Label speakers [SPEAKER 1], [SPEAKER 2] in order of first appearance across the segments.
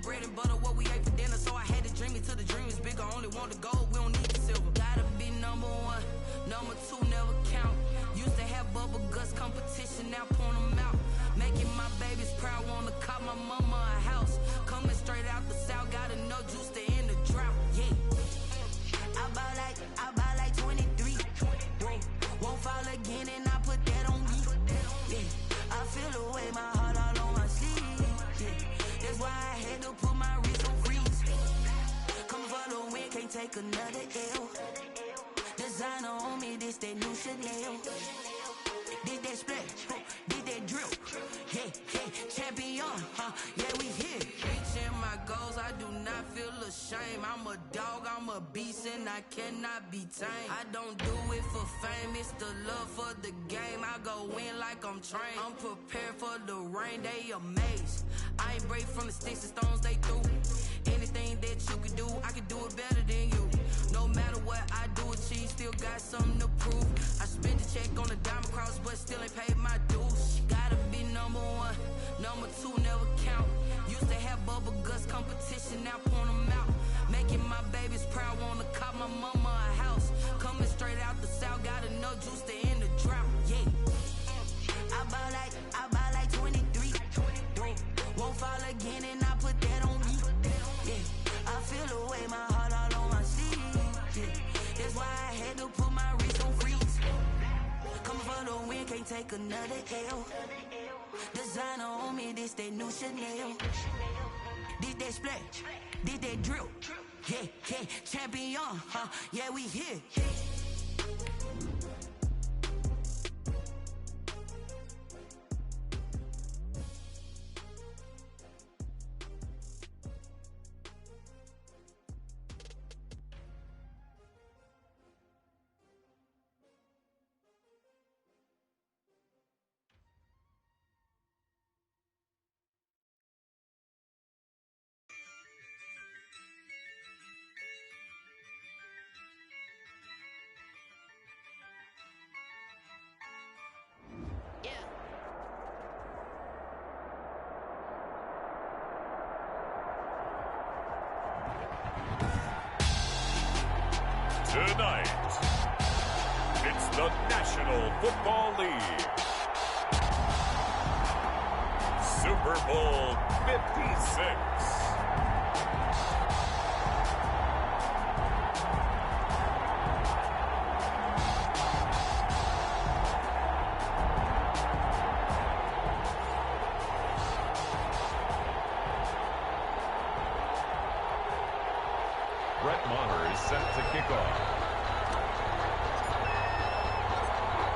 [SPEAKER 1] bread and butter, what we ate for dinner. So I had to dream it till the dream is bigger. Only want the gold, we don't need the silver. Gotta be number one, number two never count. Used to have bubble guts competition, now point them out. Making my babies proud, wanna cop my mama a house. Coming straight out the south, got enough juice to end the drought. Yeah. I buy like 23. Whoa. Won't fall again and I put that on me. Yeah. I feel the way, my heart all on my sleeve. Yeah. That's why I had to put my wrist on freeze. Coming for the win, can't take another L. Designer on me, this that new Chanel. Did that splash, did that drill. Yeah, champion, yeah, we here. Reaching my goals, I do not feel ashamed. I'm a dog, I'm a beast, and I cannot be tamed. I don't do it for fame, it's the love for the game. I go in like I'm trained. I'm prepared for the rain, they amazed. I ain't break from the sticks and stones they threw. Anything that you can do, I can do it better than you. No matter what I do, achieve, still got something to prove. I spent the check on the diamond cross, but still ain't paid my dues. Gotta be number one, number two never count. Used to have bubble guts competition, now point them out. Making my babies proud, wanna cop my mama a house. Coming straight out the south, got enough juice to end the drought. Yeah. I buy like 23. Whoa. Won't fall again and I put that on me. Yeah. I feel the way, my heart all on my sleeve. Yeah. That's why I had to put my wrist on freeze. Coming for the win, can't take another L. Designer on me, this that new Chanel. Did that splash, did that drill. Yeah, champion, yeah, we here.
[SPEAKER 2] Tonight, it's the National Football League Super Bowl 56. Brett Maher is set to kick off.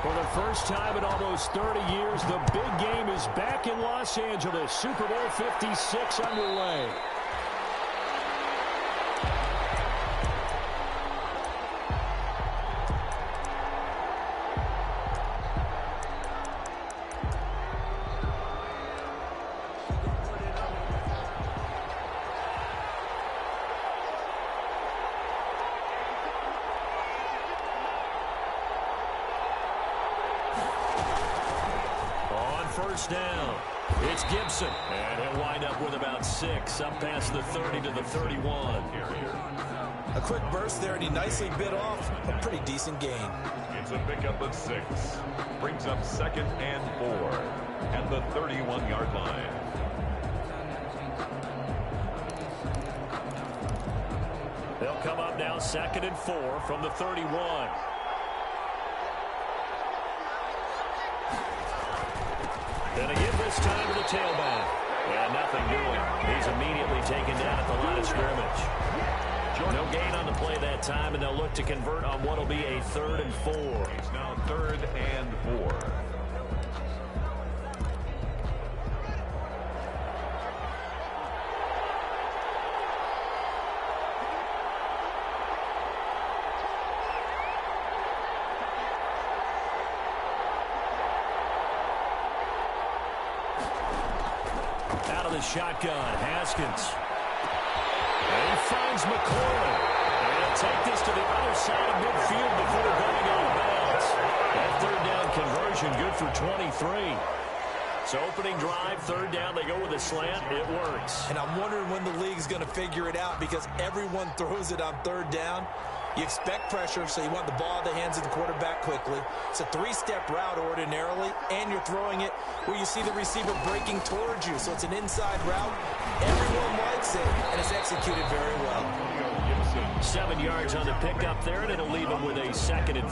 [SPEAKER 3] For the first time in almost 30 years, the big game is back in Los Angeles. Super Bowl 56 underway. First down. It's Gibson. And he'll wind up with about 6, up past the 30 to the 31.
[SPEAKER 4] A quick burst there, and he nicely bit off a pretty decent gain.
[SPEAKER 2] It's a pickup of 6. Brings up 2nd and 4 at the 31-yard line.
[SPEAKER 3] They'll come up now 2nd and 4 from the 31. Then a give this time to the tailback. And nothing doing. He's immediately taken down at the line of scrimmage. No gain on the play that time, and they'll look to convert on what will be a 3rd and 4.
[SPEAKER 2] It's now 3rd and 4.
[SPEAKER 3] Out of the shotgun, Haskins. And he finds McCoy. And he'll take this to the other side of midfield before going out of bounds. That 3rd down conversion good for 23. So opening drive, third down, they go with a slant. It works.
[SPEAKER 4] And I'm wondering when the league's going to figure it out because everyone throws it on third down. You expect pressure, so you want the ball in the hands of the quarterback quickly. It's a three-step route ordinarily, and you're throwing it where you see the receiver breaking towards you. So it's an inside route. Everyone likes it, and it's executed very well.
[SPEAKER 3] 7 yards on the pickup there, and it'll leave him with a 2nd and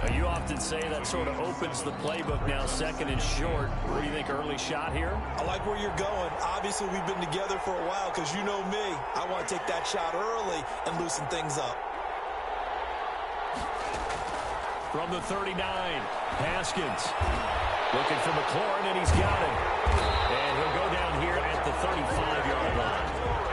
[SPEAKER 3] 3. You often say that sort of opens the playbook now, 2nd and short. What do you think, early shot here?
[SPEAKER 4] I like where you're going. Obviously, we've been together for a while because you know me. I want to take that shot early and loosen things up.
[SPEAKER 3] From the 39, Haskins looking for McLaurin, and he's got it. And he'll go down here at the 35-yard line.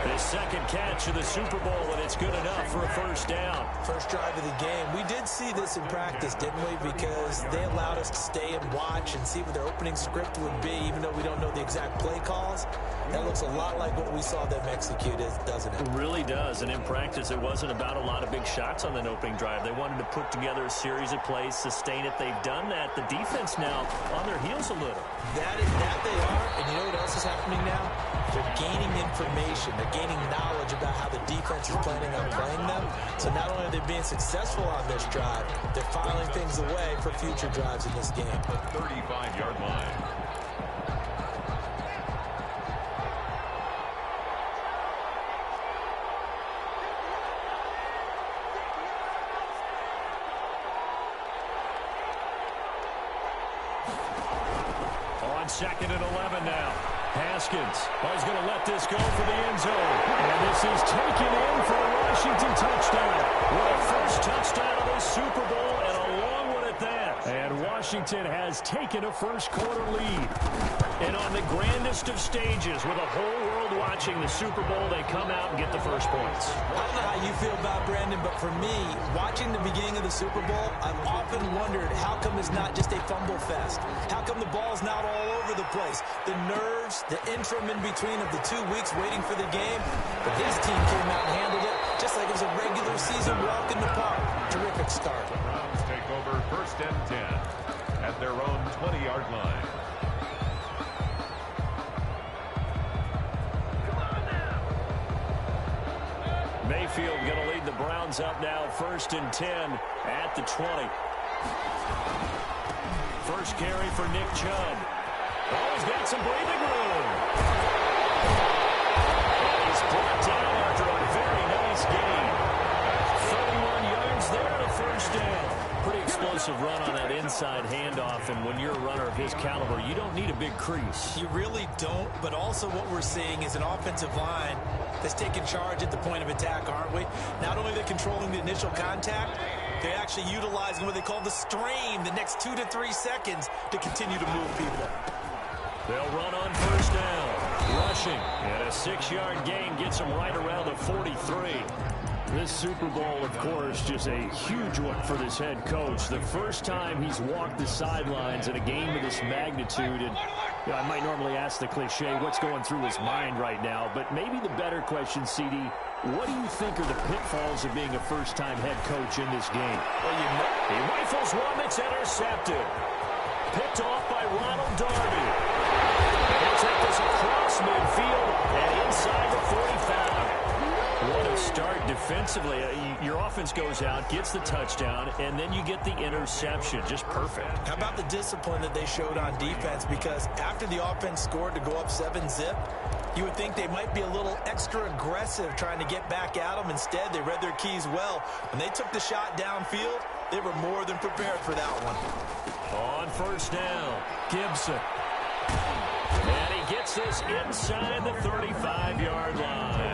[SPEAKER 3] His second catch of the Super Bowl, and it's good enough for a first down.
[SPEAKER 4] First drive of the game. We did see this in practice, didn't we? Because they allowed us to stay and watch and see what their opening script would be, even though we don't know the exact play calls. That looks a lot like what we saw them execute, doesn't it?
[SPEAKER 3] It really does. And in practice, it wasn't about a lot of big shots on that opening drive. They wanted to put together a series of plays, sustain it. They've done that. The defense now on their heels a little.
[SPEAKER 4] That they are. And you know what else is happening now? They're gaining information. They're gaining knowledge about how the defense is planning on playing them. So not only are they being successful on this drive, they're filing things away for future drives in this game.
[SPEAKER 2] The 35-yard line.
[SPEAKER 3] On 2nd and 11 now. Haskins is going to let this go for the end zone. And this is taken in for a Washington touchdown. What a first touchdown of the Super Bowl, and a long one at that. And Washington has taken a first-quarter lead. And on the grandest of stages, with the whole world watching the Super Bowl, they come out and get the first points.
[SPEAKER 4] I don't know how you feel about Brandon, but for me, watching the beginning of the Super Bowl, I've often wondered how come it's not just a fumble fest? How come the ball's not all over the place? The nerves, the interim in between of the 2 weeks waiting for the game. But his team came out and handled it just like it was a regular season walk in the park. Terrific start.
[SPEAKER 2] The Browns take over 1st and 10 at their own 20-yard line.
[SPEAKER 3] Mayfield going to lead the Browns up now, 1st and 10 at the 20. First carry for Nick Chubb. Oh, he's got some breathing room. And he's brought down after a very nice gain. 31 yards there and a first down. Pretty explosive run on that inside handoff, and when you're a runner of his caliber, you don't need a big crease.
[SPEAKER 4] You really don't, but also what we're seeing is an offensive line that's taking charge at the point of attack, aren't we? Not only are they controlling the initial contact, they're actually utilizing what they call the strain, the next 2 to 3 seconds, to continue to move people.
[SPEAKER 3] They'll run on first down. Rushing, and a 6-yard gain gets them right around the 43. This Super Bowl, of course, just a huge one for this head coach. The first time he's walked the sidelines in a game of this magnitude. And you know, I might normally ask the cliche, what's going through his mind right now? But maybe the better question, CD, what do you think are the pitfalls of being a first-time head coach in this game? Well, you know, he rifles one that's intercepted. Picked off by Ronald Darby. And he'll take this across midfield and inside the 45. What a start defensively. Your offense goes out, gets the touchdown, and then you get the interception. Just perfect.
[SPEAKER 4] How about the discipline that they showed on defense? Because after the offense scored to go up 7-zip, you would think they might be a little extra aggressive trying to get back at them. Instead, they read their keys well. When they took the shot downfield, they were more than prepared for that one.
[SPEAKER 3] On first down, Gibson. And he gets this inside the 35-yard line.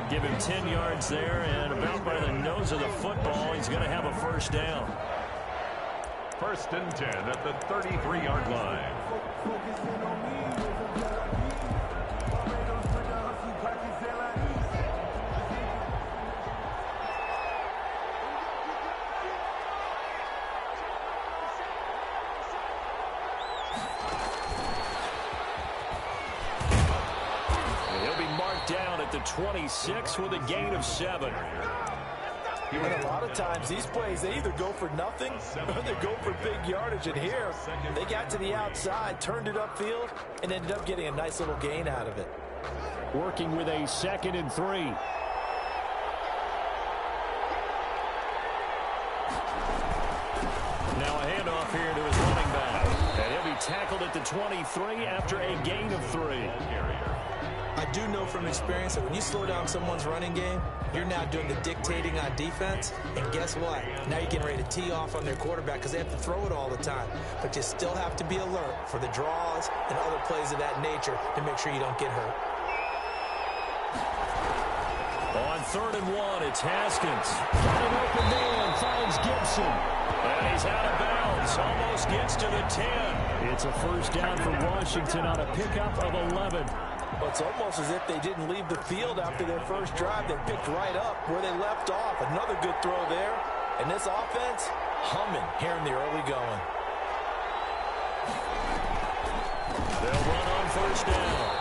[SPEAKER 3] Give him 10 yards there, and about by the nose of the football, he's going to have a first down.
[SPEAKER 2] 1st and 10 at the 33-yard line.
[SPEAKER 3] He'll be marked down at the 26 with a gain of 7.
[SPEAKER 4] And a lot of times these plays, they either go for nothing or they go for big yardage. And here, they got to the outside, turned it upfield, and ended up getting a nice little gain out of it.
[SPEAKER 3] Working with a 2nd and 3. Now a handoff here to his running back. And he'll be tackled at the 23 after a gain of 3.
[SPEAKER 4] I do know from experience that when you slow down someone's running game, you're now doing the dictating on defense. And guess what? Now you're getting ready to tee off on their quarterback because they have to throw it all the time. But you still have to be alert for the draws and other plays of that nature to make sure you don't get hurt.
[SPEAKER 3] On 3rd and 1, it's Haskins. Got an open man, finds Gibson. And he's out of bounds, almost gets to the 10. It's a first down for Washington on a pickup of 11.
[SPEAKER 4] Well, it's almost as if they didn't leave the field after their first drive. They picked right up where they left off. Another good throw there. And this offense, humming here in the early going.
[SPEAKER 3] They'll run on first down.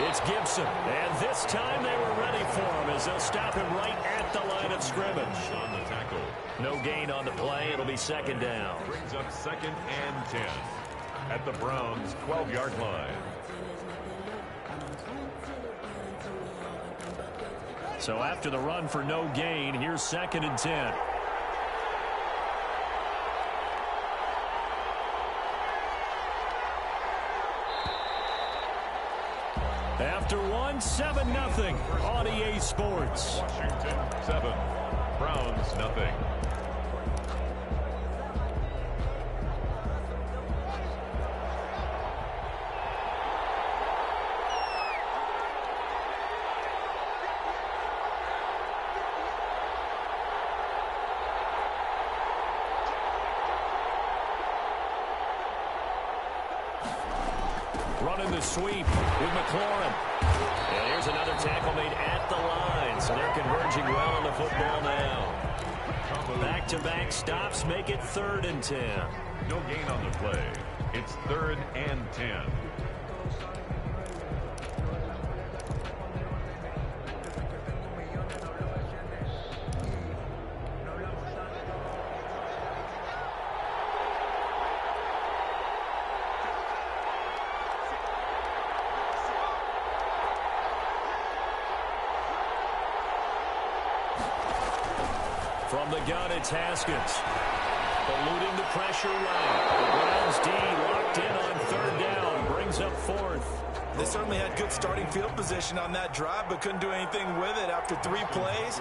[SPEAKER 3] It's Gibson, and this time they were ready for him as they'll stop him right at the line of scrimmage.
[SPEAKER 2] On the tackle.
[SPEAKER 3] No gain on the play. It'll be 2nd down.
[SPEAKER 2] Brings up 2nd and 10 at the Browns' 12-yard line.
[SPEAKER 3] So after the run for no gain, here's 2nd and 10. After one, 7-0 on EA Sports.
[SPEAKER 2] Washington 7, Browns nothing.
[SPEAKER 3] Running the sweep with McLaurin. And here's another tackle made at the line. So they're converging well on the football now. Back-to-back stops make it 3rd and 10.
[SPEAKER 2] No gain on the play. It's 3rd and 10.
[SPEAKER 3] From the gun, it's Haskins. Eluding the pressure right. The Browns D locked in on 3rd down. Brings up 4th.
[SPEAKER 4] They certainly had good starting field position on that drive, but couldn't do anything with it after 3 plays.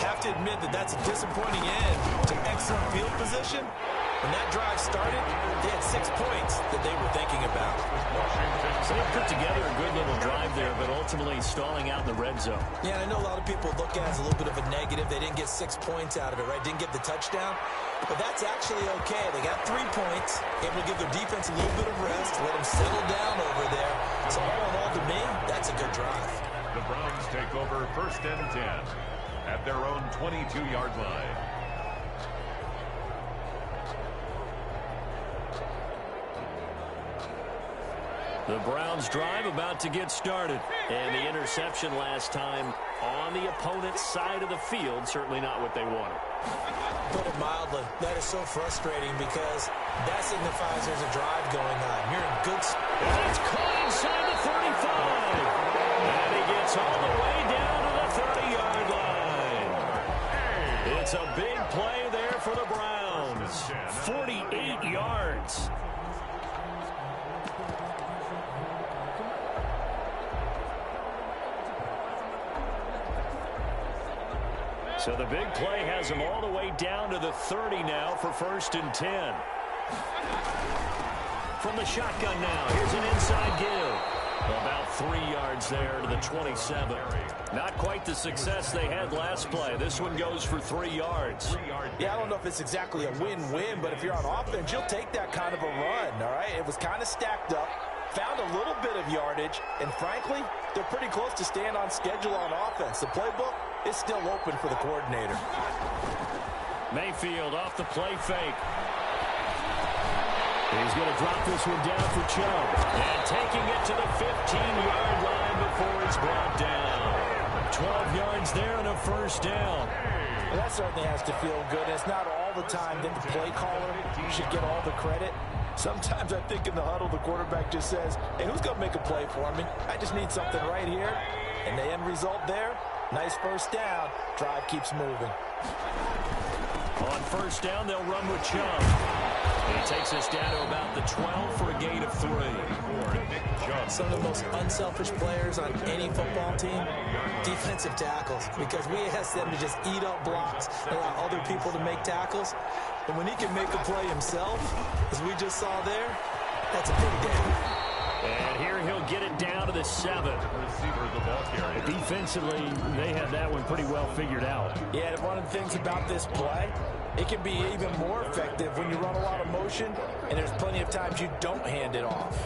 [SPEAKER 4] Have to admit that that's a disappointing end to excellent field position. When that drive started, they had 6 points that they were thinking about.
[SPEAKER 3] So they put together a good little drive there, but ultimately stalling out in the red zone.
[SPEAKER 4] Yeah, I know a lot of people look at it as a little bit of a negative. They didn't get 6 points out of it, right? Didn't get the touchdown. But that's actually okay. They got 3 points, able to give their defense a little bit of rest, let them settle down over there. So all in all, to me, that's a good drive.
[SPEAKER 2] The Browns take over 1st and 10 at their own 22-yard line.
[SPEAKER 3] The Browns drive about to get started. And the interception last time on the opponent's side of the field, certainly not what they wanted.
[SPEAKER 4] Put it mildly, that is so frustrating because that signifies there's a drive going on. You're in good...
[SPEAKER 3] And it's caught inside the 35. And he gets all the way down to the 30-yard line. It's a big play there for the Browns. 48 yards. So the big play has him all the way down to the 30 now for 1st and 10. From the shotgun now, here's an inside give. About 3 yards there to the 27. Not quite the success they had last play. This one goes for 3 yards.
[SPEAKER 4] Yeah, I don't know if it's exactly a win-win, but if you're on offense, you'll take that kind of a run, all right? It was kind of stacked up, found a little bit of yardage, and frankly, they're pretty close to staying on schedule on offense. The playbook is still open for the coordinator.
[SPEAKER 3] Mayfield off the play fake. He's going to drop this one down for Chubb. And taking it to the 15-yard line before it's brought down. 12 yards there and a first down.
[SPEAKER 4] Well, that certainly has to feel good. It's not all the time that the play caller should get all the credit. Sometimes I think in the huddle, the quarterback just says, hey, who's going to make a play for me? I just need something right here. And the end result there, nice first down. Drive keeps moving.
[SPEAKER 3] On first down, they'll run with Chubb. He takes us down to about the 12 for a gain of 3.
[SPEAKER 4] Some of the most unselfish players on any football team, defensive tackles, because we ask them to just eat up blocks, allow other people to make tackles. And when he can make a play himself, as we just saw there, that's a big day.
[SPEAKER 3] And here he'll get it down to the 7. Defensively, they had that one pretty well figured out.
[SPEAKER 4] Yeah, and one of the things about this play, it can be even more effective when you run a lot of motion, and there's plenty of times you don't hand it off.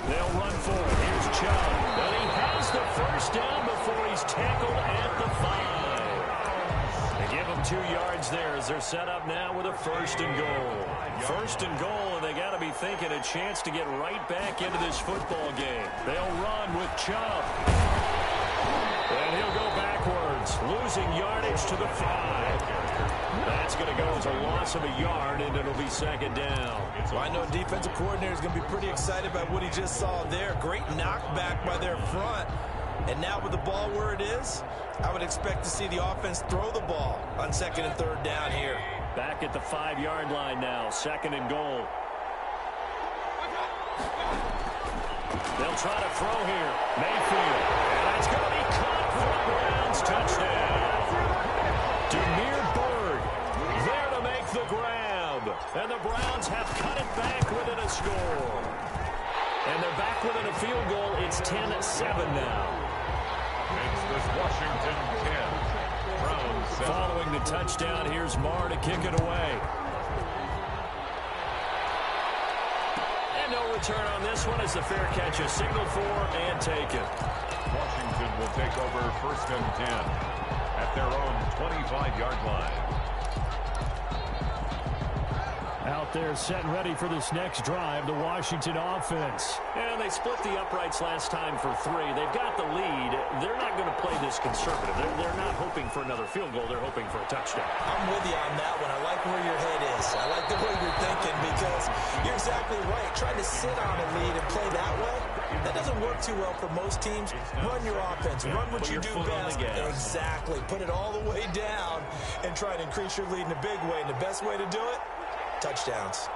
[SPEAKER 3] They'll run for it. Here's Chubb. And he has the first down before he's tackled at the 5. They give him 2 yards there as they're set up now with a 1st and goal. 1st and goal, and they got to be thinking a chance to get right back into this football game. They'll run with Chubb. And he'll go backwards, losing yardage to the 5. That's going to go as a loss of a yard, and it'll be 2nd down.
[SPEAKER 4] So I know defensive coordinator is going to be pretty excited by what he just saw there. Great knockback by their front. And now with the ball where it is, I would expect to see the offense throw the ball on 2nd and 3rd down here.
[SPEAKER 3] Back at the 5-yard line now, 2nd and goal. They'll try to throw here. Mayfield. And that's going to be caught for a Browns touchdown. Demir Bird there to make the grab. And the Browns have cut it back within a score. And they're back within a field goal. It's 10-7 now.
[SPEAKER 2] Makes this Washington 10. Browns 7.
[SPEAKER 3] Following the touchdown, here's Marr to kick it away. No return on this one as the fair catch is signaled for and taken.
[SPEAKER 2] Washington will take over 1st and 10 at their own 25-yard line.
[SPEAKER 3] Out there set and ready for this next drive, the Washington offense. And they split the uprights last time for 3. They've got the lead. They're not going to play this conservative. They're not hoping for another field goal. They're hoping for a touchdown.
[SPEAKER 4] I'm with you on that one. I like where your head is. I like the way you're thinking because you're exactly right. Trying to sit on a lead and play that way, that doesn't work too well for most teams. Run your offense. Run what you do best. Exactly. Put it all the way down and try to increase your lead in a big way. And the best way to do it, touchdowns.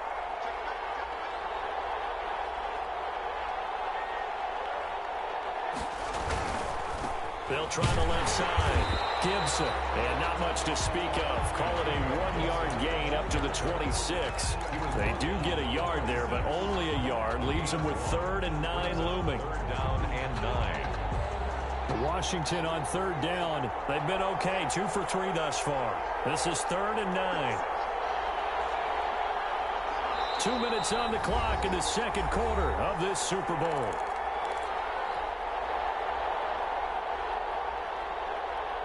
[SPEAKER 3] They'll try the left side. Gibson. And not much to speak of. Call it a 1-yard gain up to the 26. They do get a yard there, but only a yard. Leaves them with 3rd and 9 looming.
[SPEAKER 2] 3rd down and 9.
[SPEAKER 3] Washington on 3rd down. They've been okay. 2 for 3 thus far. This is 3rd and 9. 2 minutes on the clock in the 2nd quarter of this Super Bowl.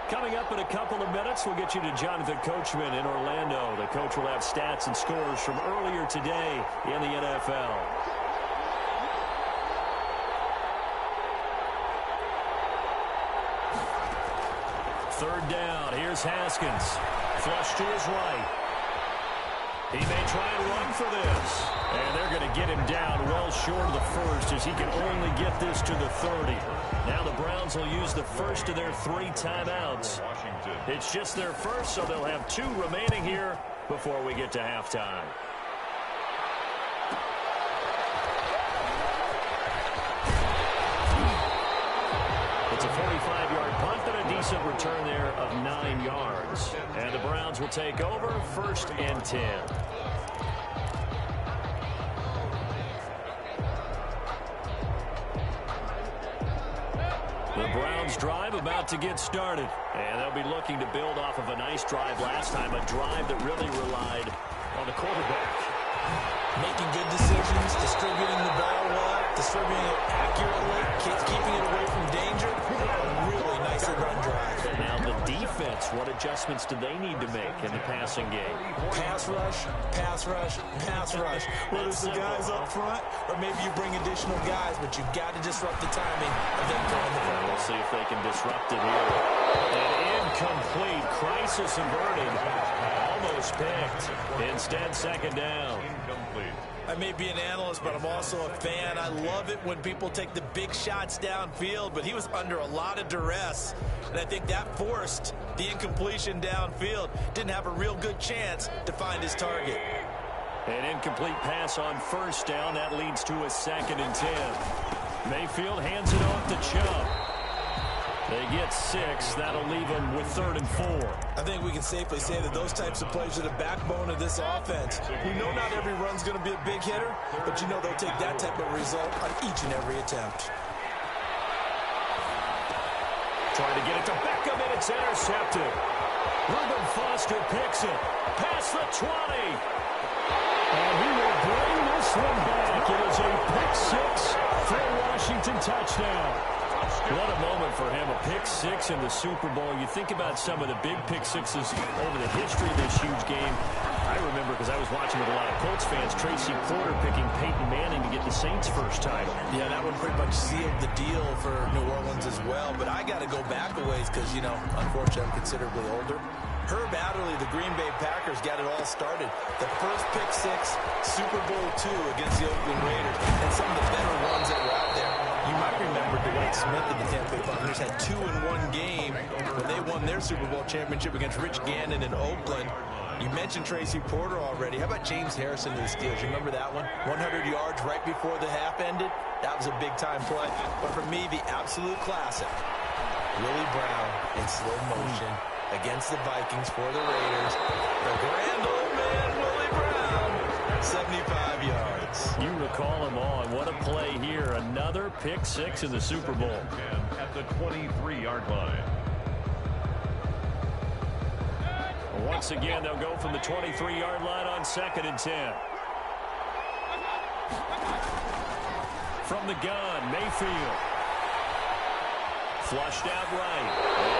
[SPEAKER 3] Coming up in a couple of minutes, we'll get you to Jonathan Coachman in Orlando. The coach will have stats and scores from earlier today in the NFL. Third down. Here's Haskins. Flush to his right. He may try and run for this. And they're going to get him down well short of the 1st as he can only get this to the 30. Now the Browns will use the first of their 3 timeouts. It's just their first, so they'll have 2 remaining here before we get to halftime. It's a 45-yard punt and a decent return there of 9 yards. And the Browns will take over 1st and 10. The Browns drive about to get started. And they'll be looking to build off of a nice drive last time, a drive that really relied on the quarterback.
[SPEAKER 4] Making good decisions, distributing the ball well, distributing it accurately, keeping it away from danger. A really nicely run drive.
[SPEAKER 3] And now the defense offense. What adjustments do they need to make in the passing game?
[SPEAKER 4] Pass rush, pass rush, pass rush. Whether it's the guys up front or maybe you bring additional guys, but you've got to disrupt the timing of them throwing the ball.
[SPEAKER 3] We'll see if they can disrupt it here. And incomplete. Crisis averted. Almost picked. Instead, second down.
[SPEAKER 2] Incomplete.
[SPEAKER 4] I may be an analyst, but I'm also a fan. I love it when people take the big shots downfield, but he was under a lot of duress. And I think that forced the incompletion downfield. Didn't have a real good chance to find his target.
[SPEAKER 3] An incomplete pass on first down. That leads to a 2nd and 10. Mayfield hands it off to Chubb. They get 6. That'll leave them with 3rd and 4.
[SPEAKER 4] I think we can safely say that those types of plays are the backbone of this offense. We know not every run's going to be a big hitter, but you know they'll take that type of result on each and every attempt.
[SPEAKER 3] Trying to get it to Beckham, and it's intercepted. Reuben Foster picks it. Past the 20. And he will bring this one back. It is a pick 6 for a Washington touchdown. What a moment for him, a pick 6 in the Super Bowl. You think about some of the big pick 6s over the history of this huge game. I remember, because I was watching with a lot of Colts fans, Tracy Porter picking Peyton Manning to get the Saints' first title.
[SPEAKER 4] Yeah, that one pretty much sealed the deal for New Orleans as well. But I got to go back a ways because, you know, unfortunately I'm considerably older. Herb Adderley, the Green Bay Packers, got it all started. The first pick 6, Super Bowl II against the Oakland Raiders, and some of the better ones that were out there. You might remember Dwight Smith of the Tampa Bay Buccaneers had 2 in one game when they won their Super Bowl championship against Rich Gannon in Oakland. You mentioned Tracy Porter already. How about James Harrison to the Steelers? You remember that one? 100 yards right before the half ended. That was a big-time play. But for me, the absolute classic, Willie Brown in slow motion against the Vikings for the Raiders. The grand old man, Willie Brown, 75 yards.
[SPEAKER 3] You recall him on. What a play here. Another pick 6 in the Super Bowl.
[SPEAKER 2] At the 23-yard line.
[SPEAKER 3] Once again, they'll go from the 23-yard line on 2nd and 10. From the gun, Mayfield. Flushed out right.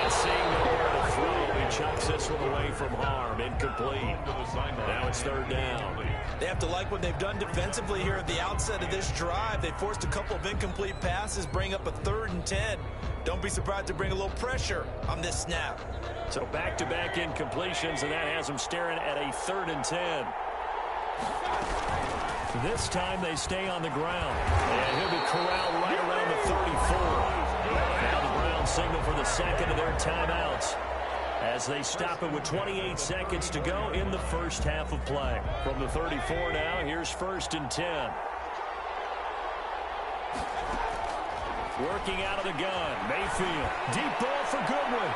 [SPEAKER 3] And seeing nowhere to throw, he chucks this one away from harm. Incomplete. Now it's 3rd down.
[SPEAKER 4] They have to like what they've done defensively here at the outset of this drive. They forced a couple of incomplete passes, bring up a 3rd and 10. Don't be surprised to bring a little pressure on this snap.
[SPEAKER 3] So back-to-back incompletions, and that has them staring at a 3rd and 10. This time they stay on the ground. And he'll be corralled right around the 34. Now the Browns signal for the 2nd of their timeouts as they stop it with 28 seconds to go in the first half of play. From the 34 now, here's 1st and 10. Working out of the gun, Mayfield. Deep ball for Goodwin.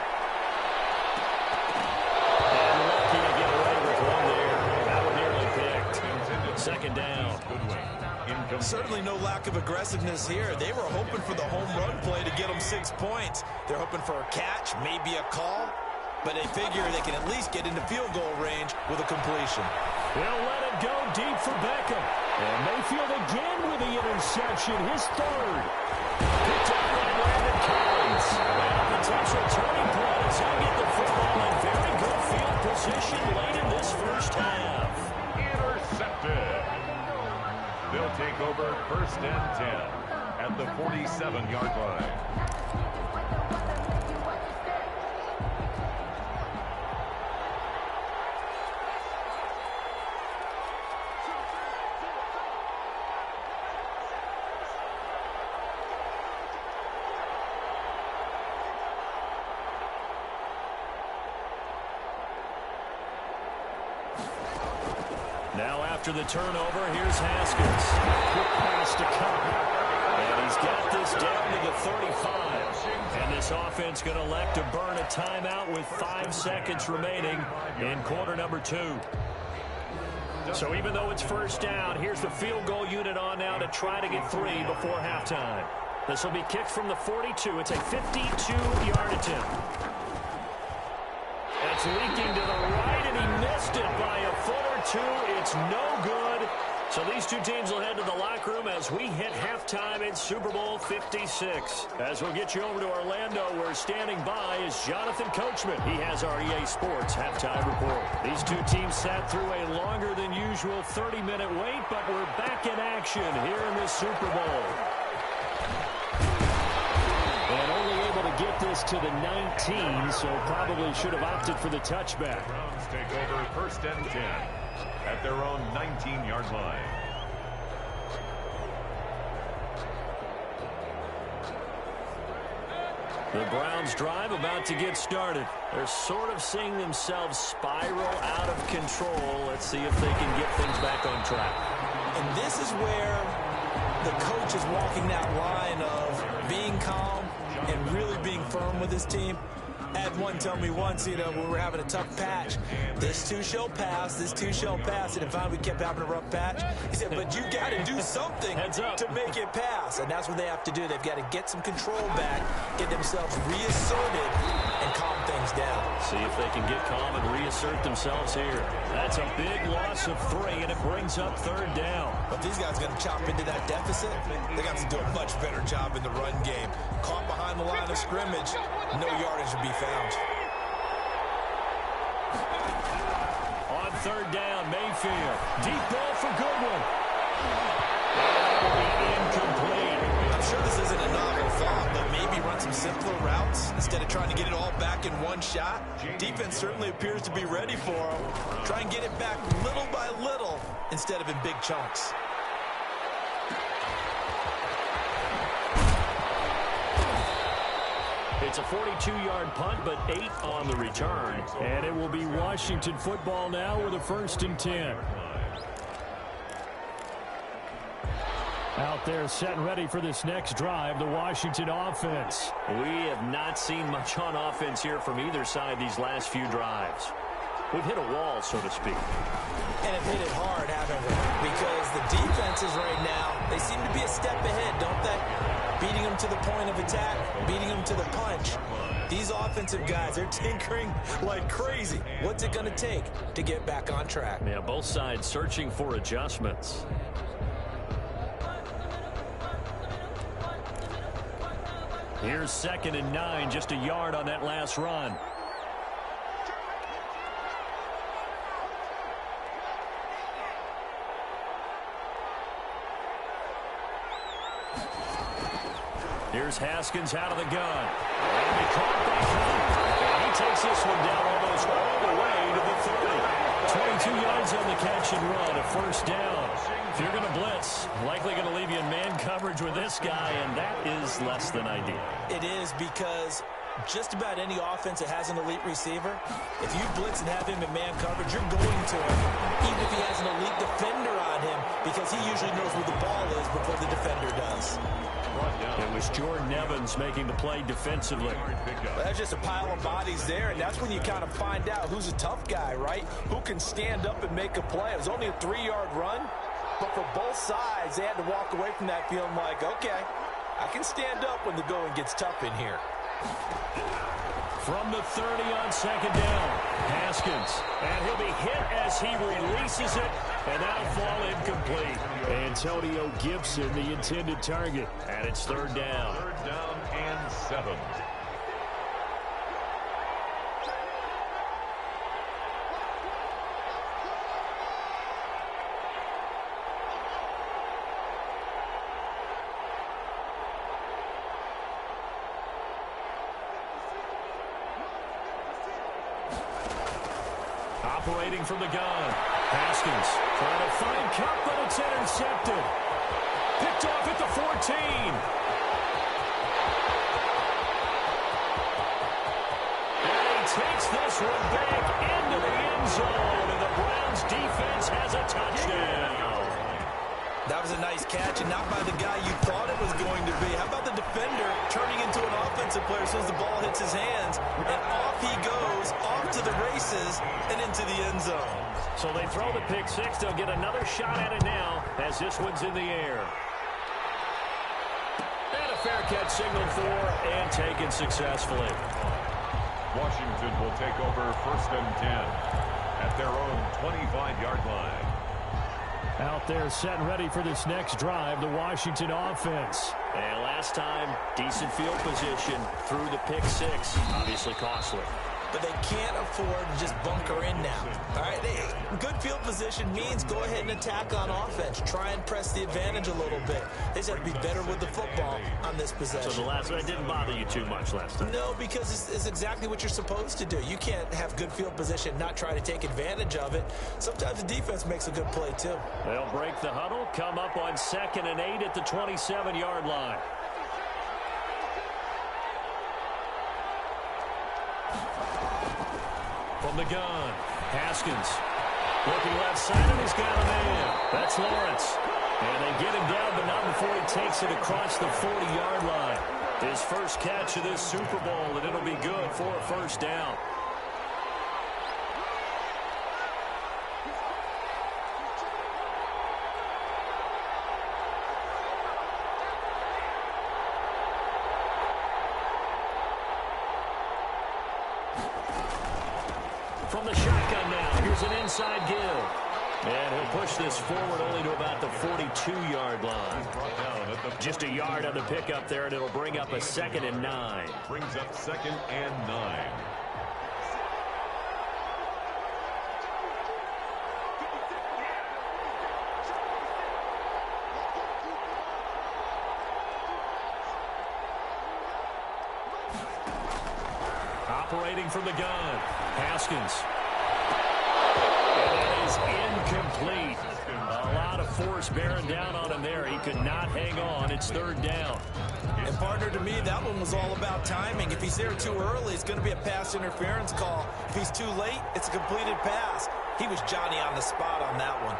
[SPEAKER 3] And lucky to get away with one there. That one nearly picked. 2nd down.
[SPEAKER 4] Certainly no lack of aggressiveness here. They were hoping for the home run play to get them 6 points. They're hoping for a catch, maybe a call, but they figure they can at least get into field goal range with a completion.
[SPEAKER 3] They'll let it go deep for Beckham. And Mayfield again with the interception, his 3rd. Picked up by Brandon Collins. And a potential turning point as he'll get the football in very good field position late in this first half.
[SPEAKER 2] Intercepted. They'll take over 1st and 10 at the 47-yard line.
[SPEAKER 3] Now after the turnover, here's Haskins. Quick pass to Cup. And he's got this down to the 35. And this offense going to elect to burn a timeout with 5 seconds remaining in quarter number 2. So even though it's 1st down, here's the field goal unit on now to try to get 3 before halftime. This will be kicked from the 42. It's a 52-yard attempt. It's leaking to the right, and he missed it by a foot or 2. It's no good. So these two teams will head to the locker room as we hit halftime in Super Bowl 56. As we'll get you over to Orlando, where standing by is Jonathan Coachman. He has our EA Sports halftime report. These two teams sat through a longer than usual 30-minute wait, but we're back in action here in the Super Bowl. And only able to get this to the 19, so probably should have opted for the touchback.
[SPEAKER 2] Browns take over first and 10 at their own 19-yard line.
[SPEAKER 3] The Browns drive about to get started. They're sort of seeing themselves spiral out of control. Let's see if they can get things back on track.
[SPEAKER 4] And this is where the coach is walking that line of being calm and really being firm with his team. I had one tell me once, when we were having a tough patch, this too shall pass, this too shall pass. And if we kept having a rough patch, he said, but you got to do something to make it pass. And that's what they have to do. They've got to get some control back, get themselves reasserted, and calm things down.
[SPEAKER 3] See if they can get calm and reassert themselves here. That's a big loss of 3, and it brings up third down.
[SPEAKER 4] But these guys are going to chop into that deficit. They got to do a much better job in the run game. Caught behind the line of scrimmage, no yardage to be found.
[SPEAKER 3] On third down, Mayfield. Deep ball for Goodwin. That will be incomplete.
[SPEAKER 4] I'm sure this isn't a novel thought, but maybe run some simpler routes instead of trying to get it all back in one shot. Defense certainly appears to be ready for them. Try and get it back little by little instead of in big chunks.
[SPEAKER 3] It's a 42-yard punt, but 8 on the return. And it will be Washington football now with a 1st and 10. Out there set and ready for this next drive, the Washington offense. We have not seen much on offense here from either side these last few drives. We've hit a wall, so to speak.
[SPEAKER 4] And have hit it hard, haven't we? Because the defenses right now, they seem to be a step ahead, don't they? Beating them to the point of attack, beating them to the punch. These offensive guys, they're tinkering like crazy. What's it going to take to get back on track?
[SPEAKER 3] Yeah, both sides searching for adjustments. Here's 2nd and 9, just a yard on that last run. Here's Haskins out of the gun. And he caught by Cobb. And he takes this one down almost all the way to the 30. 22 yards on the catch and run, a 1st down. If you're going to blitz, likely going to leave you in man coverage with this guy, and that is less than ideal.
[SPEAKER 4] It is, because just about any offense that has an elite receiver, if you blitz and have him in man coverage, you're going to him, even if he has an elite defender on him, because he usually knows where the ball is before the defender does.
[SPEAKER 3] It was Jordan Evans making the play defensively.
[SPEAKER 4] Well, that's just a pile of bodies there, and that's when you kind of find out who's a tough guy, right? Who can stand up and make a play. It was only a 3-yard run, but for both sides, they had to walk away from that feeling like, okay, I can stand up when the going gets tough in here.
[SPEAKER 3] From the 30 on 2nd down, Haskins. And he'll be hit as he releases it, and that'll fall incomplete. Antonio Gibson, the intended target. And it's 3rd down.
[SPEAKER 2] 3rd down and 7.
[SPEAKER 3] Operating from the gun. Haskins trying to find Cup, but it's intercepted. Picked off at the 14. And he takes this one back into the end zone, and the Browns defense has a touchdown.
[SPEAKER 4] That was a nice catch, and not by the guy you thought it was going to be. How about the defender turning into an offensive player as soon as the ball hits his hands, and off he goes, off to the races, and into the end zone.
[SPEAKER 3] So they throw the pick 6. They'll get another shot at it now as this one's in the air. And a fair catch signaled for and taken successfully.
[SPEAKER 2] Washington will take over 1st and 10 at their own 25-yard line.
[SPEAKER 3] Out there set and ready for this next drive, the Washington offense. And last time, decent field position through the pick six. Obviously costly.
[SPEAKER 4] But they can't afford to just bunker in now. All right, good field position means go ahead and attack on offense. Try and press the advantage a little bit. They just have to be better with the football on this possession.
[SPEAKER 3] So the last one didn't bother you too much last time?
[SPEAKER 4] No, because it's exactly what you're supposed to do. You can't have good field position, not try to take advantage of it. Sometimes the defense makes a good play, too.
[SPEAKER 3] They'll break the huddle, come up on 2nd and 8 at the 27-yard line. From the gun, Haskins. Looking left side, and he's got a man. That's Lawrence. And they get him down, but not before he takes it across the 40-yard line. His first catch of this Super Bowl, and it'll be good for a first down. From the shotgun now, here's an inside give. And he'll push this forward only to about the 42-yard line. Just a yard on the pickup there, and it'll bring up a 2nd and 9.
[SPEAKER 2] Brings up 2nd and 9.
[SPEAKER 3] Operating from the gun, Haskins. And that is incomplete. A lot of force bearing down on him there. He could not hang on. It's 3rd down.
[SPEAKER 4] And partner, to me, that one was all about timing. If he's there too early, it's going to be a pass interference call. If he's too late, it's a completed pass. He was Johnny on the spot on that one.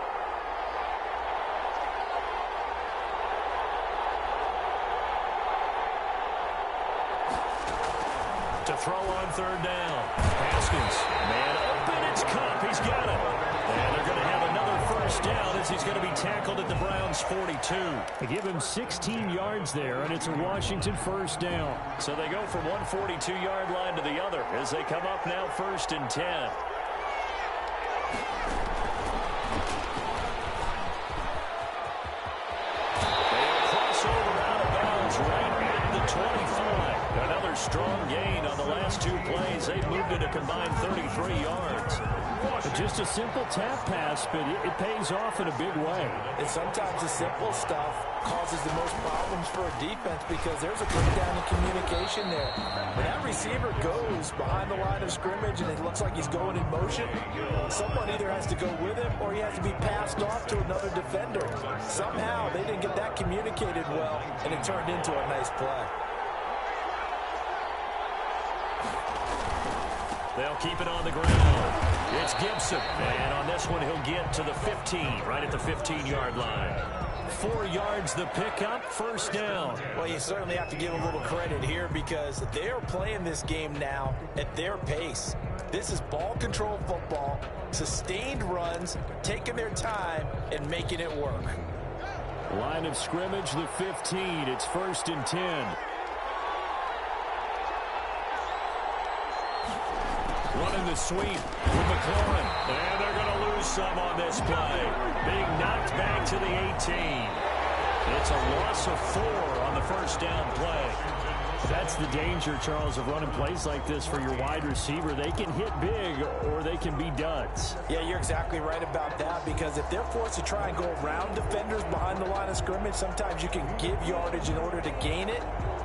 [SPEAKER 3] To throw on 3rd down. Haskins. Man open. It's Cup. He's got it. And they're going to have another first down as he's going to be tackled at the Browns' 42. They give him 16 yards there, and it's a Washington first down. So they go from one 42-yard line to the other as they come up now 1st and 10. They'll cross over out of bounds right at the 25. Another strong gain on the last 2 plays. They've moved it a combined 33 yards. Just a simple tap pass, but it pays off in a big way.
[SPEAKER 4] And sometimes the simple stuff causes the most problems for a defense because there's a breakdown in communication there. When that receiver goes behind the line of scrimmage and it looks like he's going in motion, someone either has to go with him or he has to be passed off to another defender. Somehow they didn't get that communicated well, and it turned into a nice play.
[SPEAKER 3] They'll keep it on the ground. It's Gibson. And on this one, he'll get to the 15, right at the 15-yard line. 4 yards the pickup, first down.
[SPEAKER 4] Well, you certainly have to give a little credit here because they are playing this game now at their pace. This is ball control football, sustained runs, taking their time, and making it work.
[SPEAKER 3] Line of scrimmage, the 15. It's 1st and 10. Running the sweep with McLaurin. And they're going to lose some on this play. Being knocked back to the 18. It's a loss of 4 on the first down play. That's the danger, Charles, of running plays like this for your wide receiver. They can hit big or they can be duds.
[SPEAKER 4] Yeah, you're exactly right about that because if they're forced to try and go around defenders behind the line of scrimmage, sometimes you can give yardage in order to gain it.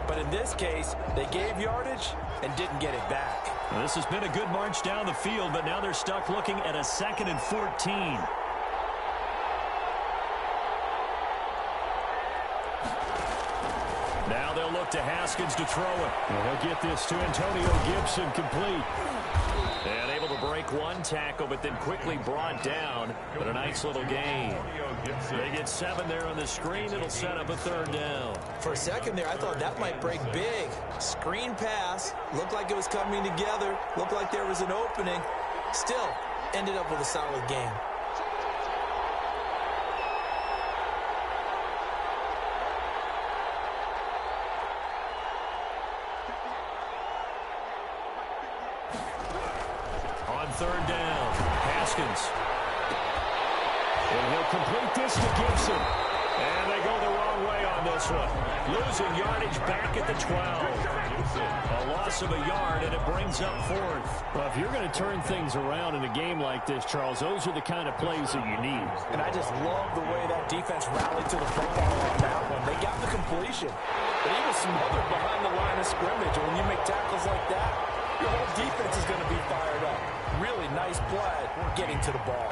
[SPEAKER 4] But in this case, they gave yardage and didn't get it back.
[SPEAKER 3] Well, this has been a good march down the field, but now they're stuck looking at a 2nd and 14. Now they'll look to Haskins to throw it. And he'll get this to Antonio Gibson complete. And able to break one tackle, but then quickly brought down. But a nice little gain. They get 7 there on the screen. It'll set up a 3rd down.
[SPEAKER 4] For a second there, I thought that might break big. Screen pass. Looked like it was coming together. Looked like there was an opening. Still, ended up with a solid game. On 3rd down, Haskins.
[SPEAKER 3] And he'll complete this to Gibson. And they go the wrong way on this one. Losing yardage back at the 12. A loss of a yard, and it brings up fourth.
[SPEAKER 5] Well, if you're going to turn things around in a game like this, Charles, those are the kind of plays that you need.
[SPEAKER 4] And I just love the way that defense rallied to the football on that one. They got the completion, but he was smothered behind the line of scrimmage. And when you make tackles like that, your whole defense is going to be fired up. Really nice play getting to the ball.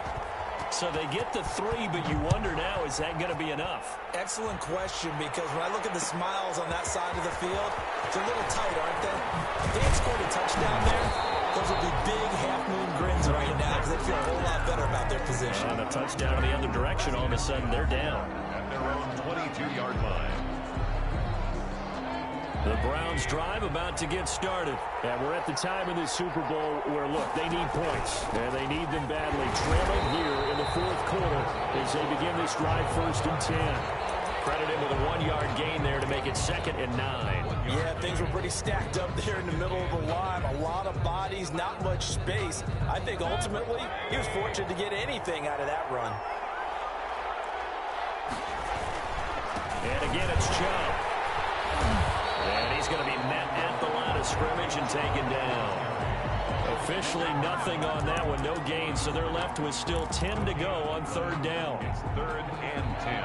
[SPEAKER 3] So they get the 3, but you wonder now, is that going to be enough?
[SPEAKER 4] Excellent question, because when I look at the smiles on that side of the field, they're a little tight, aren't they? If they had scored a touchdown there, those would be big half-moon grins right now because they feel a whole lot better about their position.
[SPEAKER 3] And a touchdown in the other direction, all of a sudden they're down.
[SPEAKER 2] At their own 22-yard line.
[SPEAKER 3] The Browns drive about to get started.
[SPEAKER 5] And we're at the time in this Super Bowl where, look, they need points. And they need them badly. Trailing here in the fourth quarter as they begin this drive 1st and 10.
[SPEAKER 3] Credit him with a 1-yard gain there to make it 2nd and 9.
[SPEAKER 4] Yeah, things were pretty stacked up there in the middle of the line. A lot of bodies, not much space. I think ultimately he was fortunate to get anything out of that run.
[SPEAKER 3] And again, it's Chubb. And he's going to be met at the line of scrimmage and taken down. Officially nothing on that one, no gain, so they're left with still 10 to go on 3rd down.
[SPEAKER 2] It's 3rd and 10.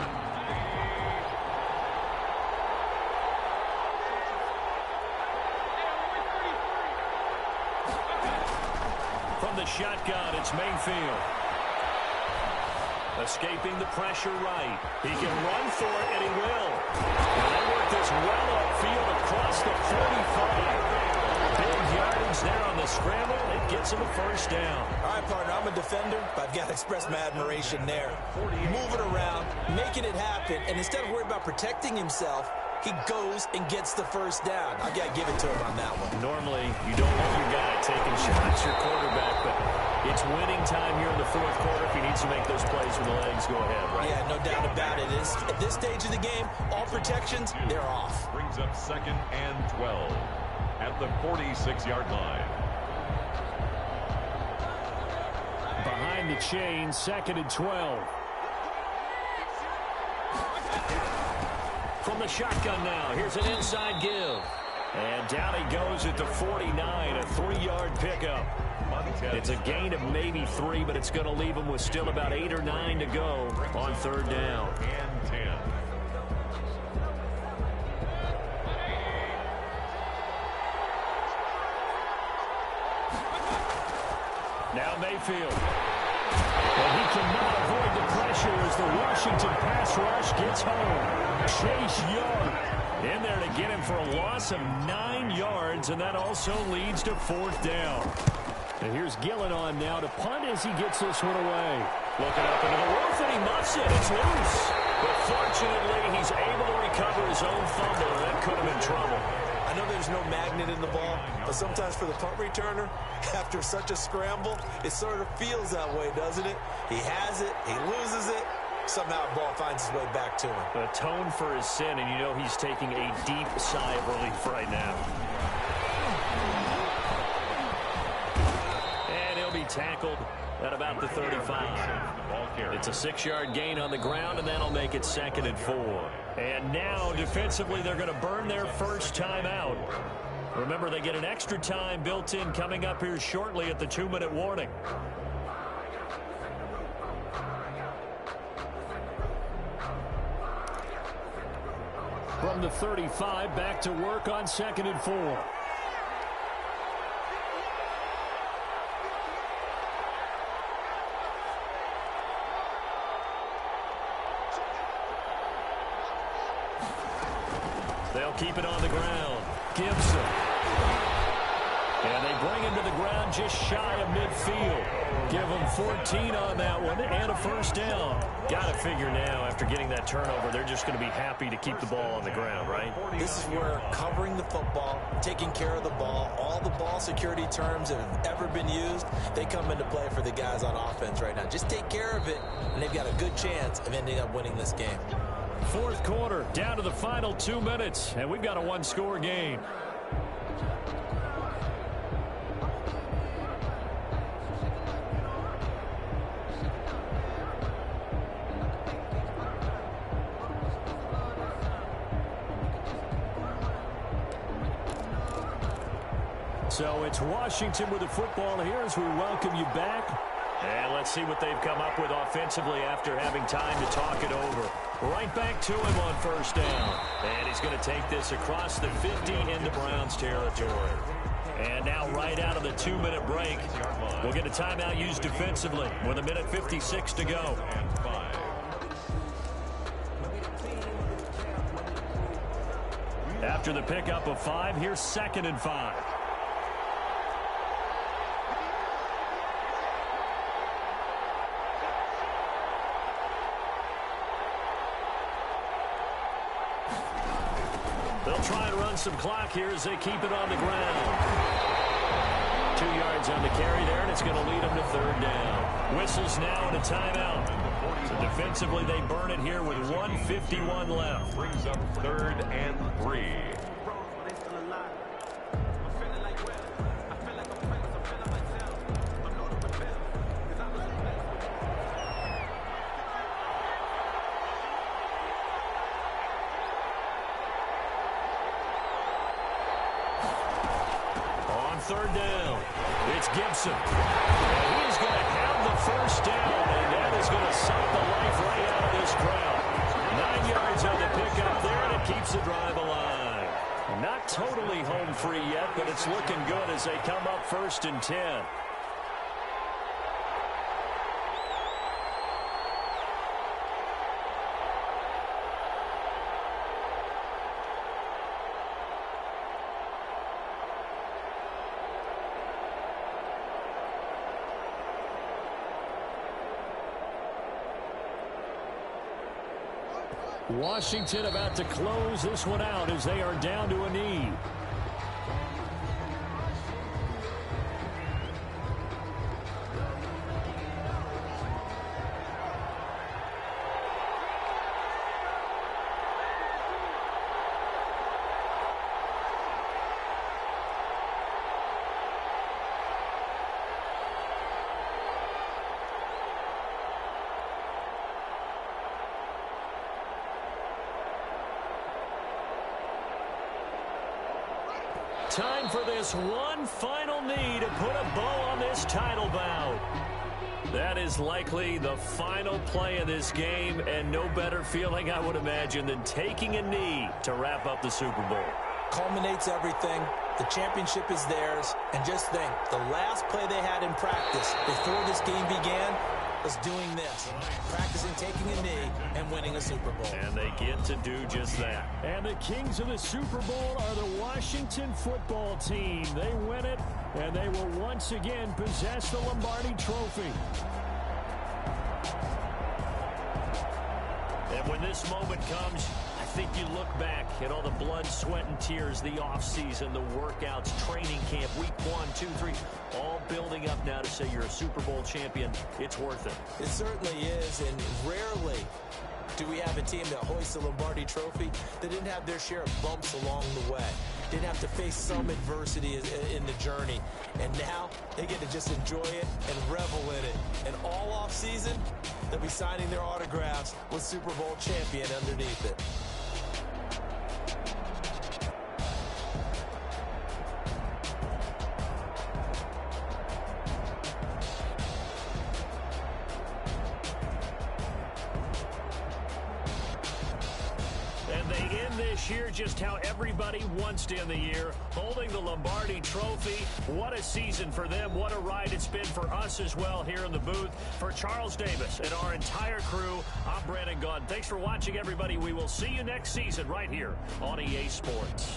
[SPEAKER 3] From the shotgun, it's Mayfield. Escaping the pressure right. He can run for it, and he will. And they work this well upfield across the 45. Big yardage there on the scramble. It gets him a 1st down.
[SPEAKER 4] All right, partner, I'm a defender, but I've got to express my admiration there. Moving around, making it happen, and instead of worrying about protecting himself, he goes and gets the 1st down. I've got to give it to him on that one.
[SPEAKER 3] Normally, you don't want your guy taking shots, your quarterback, but it's winning time here in the 4th quarter. If he needs to make those plays when the legs go ahead, right?
[SPEAKER 4] Yeah, no doubt about it. At this stage of the game, all protections, they're off.
[SPEAKER 2] Brings up 2nd and 12 at the 46-yard line.
[SPEAKER 5] Behind the chain, 2nd and 12.
[SPEAKER 3] From the shotgun now, here's an inside give. And down he goes at the 49, a 3-yard pickup. It's a gain of maybe 3, but it's going to leave him with still about 8 or 9 to go on 3rd down.
[SPEAKER 2] And 10.
[SPEAKER 3] Now Mayfield.
[SPEAKER 5] And he cannot avoid the pressure as the Washington pass rush gets home. Chase Young
[SPEAKER 3] In there to get him for a loss of 9 yards, and that also leads to 4th down.
[SPEAKER 5] And here's Gillen on now to punt as he gets this one away.
[SPEAKER 3] Looking up into the roof, and he muffs it. It's loose. But fortunately, he's able to recover his own fumble, and that could have been trouble.
[SPEAKER 4] I know there's no magnet in the ball, but sometimes for the punt returner, after such a scramble, it sort of feels that way, doesn't it? He has it, he loses it, somehow the ball finds its way back to him.
[SPEAKER 3] Atone for his sin, and you know he's taking a deep sigh of relief right now. And he'll be tackled at about the 35. It's a 6-yard gain on the ground, and that'll make it 2nd and 4. And now, defensively, they're going to burn their first time out. Remember, they get an extra time built in coming up here shortly at the 2-minute warning.
[SPEAKER 5] From the 35, back to work on 2nd and 4.
[SPEAKER 3] They'll keep it on the ground. Gibson. And they bring him to the ground just shy of midfield. Give him 14 on that one and a 1st down. Got to figure now, after getting that turnover, they're just going to be happy to keep the ball on the ground, right?
[SPEAKER 4] This is where covering the football, taking care of the ball, all the ball security terms that have ever been used, they come into play for the guys on offense right now. Just take care of it, and they've got a good chance of ending up winning this game.
[SPEAKER 5] 4th quarter, down to the final 2 minutes, and we've got a 1-score game. So it's Washington with the football here as we welcome you back.
[SPEAKER 3] And let's see what they've come up with offensively after having time to talk it over. Right back to him on first down. And he's going to take this across the 50 into Browns territory. And now right out of the 2-minute break, we'll get a timeout used defensively with 1:56 to go. After the pickup of 5, here's 2nd and 5. They'll try and run some clock here as they keep it on the ground. 2 yards on the carry there, and it's going to lead them to 3rd down. Whistles now and a timeout. So defensively, they burn it here with 1:51 left.
[SPEAKER 2] Brings up 3rd and 3.
[SPEAKER 3] On 3rd down, it's Gibson. And he's going to have the 1st down, and that is going to suck the life right out of this crowd. 9 yards on the pickup there, and it keeps the drive alive. Not totally home free yet, but it's looking good as they come up 1st and 10.
[SPEAKER 5] Washington about to close this one out as they are down to a knee. Time for this one final knee to put a bow on this title bout. That is likely the final play of this game, and no better feeling, I would imagine, than taking a knee to wrap up the Super Bowl.
[SPEAKER 4] Culminates everything. The championship is theirs. And just think, the last play they had in practice before this game began was doing this, practicing taking a knee and winning a Super Bowl.
[SPEAKER 3] And they get to do just that.
[SPEAKER 5] And the kings of the Super Bowl are the Washington football team. They win it, and they will once again possess the Lombardi Trophy.
[SPEAKER 3] And when this moment comes, I think you look back at all the blood, sweat, and tears, the offseason, the workouts, training camp, week 1, 2, 3, all building up now to say you're a Super Bowl champion. It's worth it.
[SPEAKER 4] It certainly is, and rarely do we have a team that hoists the Lombardi Trophy that didn't have their share of bumps along the way, didn't have to face some adversity in the journey, and now they get to just enjoy it and revel in it. And all off season, they'll be signing their autographs with Super Bowl champion underneath it.
[SPEAKER 3] Year just how everybody wants to end the year, holding the Lombardi Trophy. What a season for them. What a ride it's been for us as well here in the booth. For Charles Davis and our entire crew, I'm Brandon Gaudin. Thanks for watching, everybody. We will see you next season right here on EA Sports.